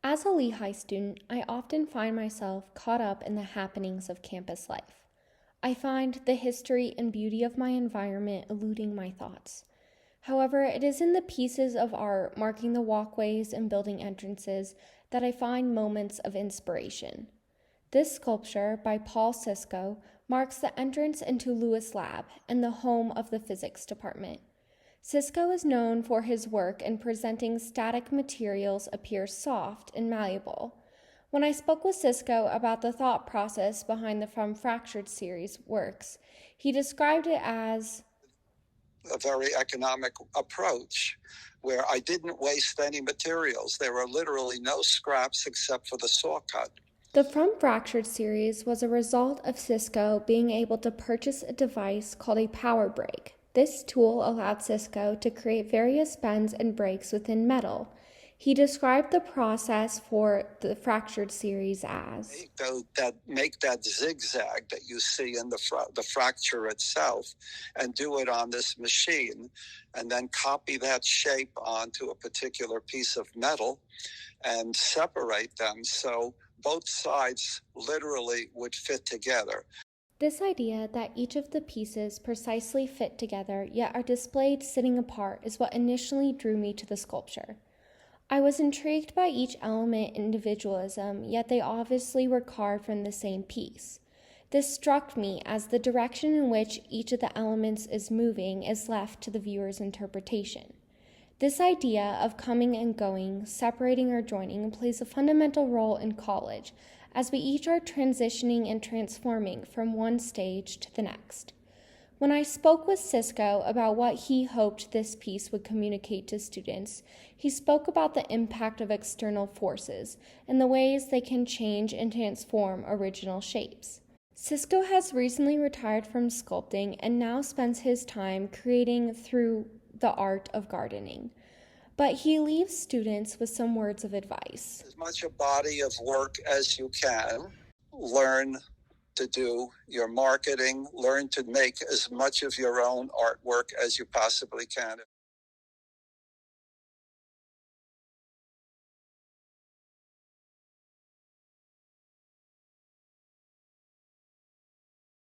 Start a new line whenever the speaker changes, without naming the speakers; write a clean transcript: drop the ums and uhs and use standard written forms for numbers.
As a Lehigh student, I often find myself caught up in the happenings of campus life. I find the history and beauty of my environment eluding my thoughts. However, it is in the pieces of art marking the walkways and building entrances that I find moments of inspiration. This sculpture by Paul Sisko marks the entrance into Lewis Lab and the home of the physics department. Sisko is known for his work in presenting static materials appear soft and malleable. When I spoke with Sisko about the thought process behind the From Fractured series works, he described it as
a very economic approach where I didn't waste any materials. There were literally no scraps except for the saw cut.
The From Fractured series was a result of Sisko being able to purchase a device called a power brake. This tool allowed Sisko to create various bends and breaks within metal. He described the process for the Fractured series as
make that zigzag that you see in the fracture itself and do it on this machine, and then copy that shape onto a particular piece of metal and separate them so both sides literally would fit together.
This idea that each of the pieces precisely fit together yet are displayed sitting apart is what initially drew me to the sculpture. I was intrigued by each element individualism, yet they obviously were carved from the same piece. This struck me as the direction in which each of the elements is moving is left to the viewer's interpretation. This idea of coming and going, separating or joining, plays a fundamental role in college, as we each are transitioning and transforming from one stage to the next. When I spoke with Sisko about what he hoped this piece would communicate to students, he spoke about the impact of external forces and the ways they can change and transform original shapes. Sisko has recently retired from sculpting and now spends his time creating through the art of gardening. But he leaves students with some words of advice.
As much a body of work as you can. Learn to do your marketing. Learn to make as much of your own artwork as you possibly can.